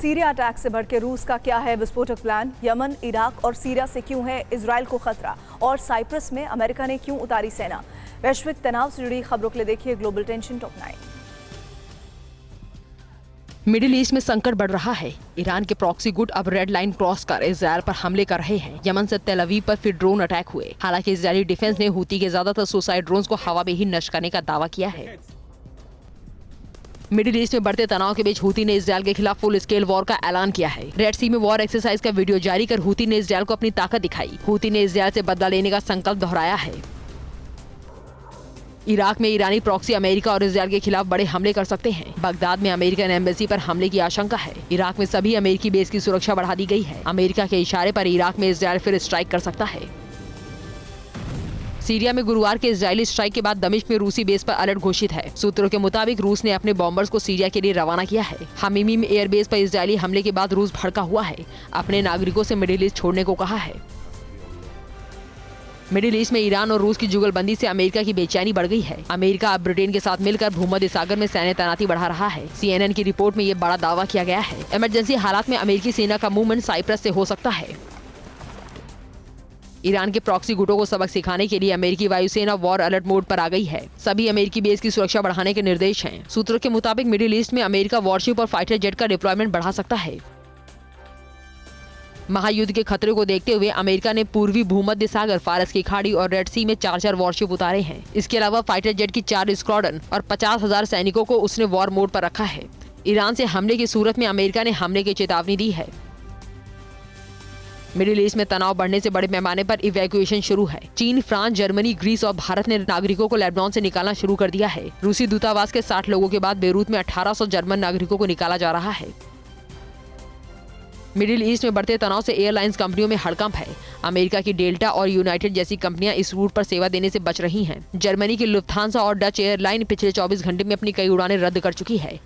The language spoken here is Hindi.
सीरिया अटैक से बढ़ के रूस का क्या है विस्फोटक प्लान? यमन, इराक और सीरिया से क्यों है इजराइल को खतरा? और साइप्रस में अमेरिका ने क्यों उतारी सेना? वैश्विक तनाव से जुड़ी खबरों के लिए देखिए global tension top 9। Middle east में संकट बढ़ रहा है। ईरान के प्रॉक्सी गुट अब रेड लाइन क्रॉस कर इजराइल पर हमले कर रहे हैं। यमन से तेल अवीव पर फिर ड्रोन अटैक हुए। हालांकि इजरायली डिफेंस ने हूती के ज्यादातर सुसाइड ड्रोन्स को हवा में ही नष्ट करने का दावा किया है। मिडिल ईस्ट में बढ़ते तनाव के बीच हूती ने इजराइल के खिलाफ फुल स्केल वॉर का ऐलान किया है। रेड सी में वॉर एक्सरसाइज का वीडियो जारी कर हूती ने इजराइल को अपनी ताकत दिखाई। हूती ने इजराइल से बदला लेने का संकल्प दोहराया है। इराक में ईरानी प्रॉक्सी अमेरिका और इजराइल के खिलाफ बड़े हमले कर सकते हैं। बगदाद में अमेरिकन एम्बेसी पर हमले की आशंका है। इराक में सभी अमेरिकी बेस की सुरक्षा बढ़ा दी गई है। अमेरिका के इशारे पर इराक में इजराइल फिर स्ट्राइक कर सकता है। सीरिया में गुरुवार के इजरायली स्ट्राइक के बाद दमिश्क में रूसी बेस पर अलर्ट घोषित है। सूत्रों के मुताबिक रूस ने अपने बॉम्बर्स को सीरिया के लिए रवाना किया है। हमीमी में एयरबेस पर इजरायली हमले के बाद रूस भड़का हुआ है। अपने नागरिकों से मिडिल ईस्ट छोड़ने को कहा है। मिडिल ईस्ट में ईरान और रूस की जुगलबंदी से अमेरिका की बेचैनी बढ़ गई है। अमेरिका अब ब्रिटेन के साथ मिलकर भूमध्य सागर में सैन्य तैनाती बढ़ा रहा है। CNN की रिपोर्ट में ये बड़ा दावा किया गया है। इमरजेंसी हालात में अमेरिकी सेना का मूवमेंट साइप्रस से हो सकता है। ईरान के प्रॉक्सी गुटों को सबक सिखाने के लिए अमेरिकी वायुसेना वॉर अलर्ट मोड पर आ गई है। सभी अमेरिकी बेस की सुरक्षा बढ़ाने के निर्देश हैं। सूत्रों के मुताबिक मिडिल ईस्ट में अमेरिका वॉरशिप और फाइटर जेट का डिप्लॉयमेंट बढ़ा सकता है। महायुद्ध के खतरे को देखते हुए अमेरिका ने पूर्वी भूमध्य सागर, फारस की खाड़ी और रेड सी में 4 वॉरशिप उतारे हैं। इसके अलावा फाइटर जेट की 4 स्क्वाड्रन और 50,000 सैनिकों को उसने वॉर मोड पर रखा है। ईरान से हमले की सूरत में अमेरिका ने हमले की चेतावनी दी है। मिडिल ईस्ट में तनाव बढ़ने से बड़े पैमाने पर इवैक्यूएशन शुरू है। चीन, फ्रांस, जर्मनी, ग्रीस और भारत ने नागरिकों को लेबनान से निकालना शुरू कर दिया है। रूसी दूतावास के 60 लोगों के बाद बेरूत में 1800 जर्मन नागरिकों को निकाला जा रहा है। मिडिल ईस्ट में बढ़ते तनाव से एयरलाइंस कंपनियों में हड़कंप है। अमेरिका की डेल्टा और यूनाइटेड जैसी कंपनियां इस रूट पर सेवा देने से बच रही हैं। जर्मनी की लुफ्थांसा और डच एयरलाइन पिछले 24 घंटे में अपनी कई उड़ानें रद्द कर चुकी है।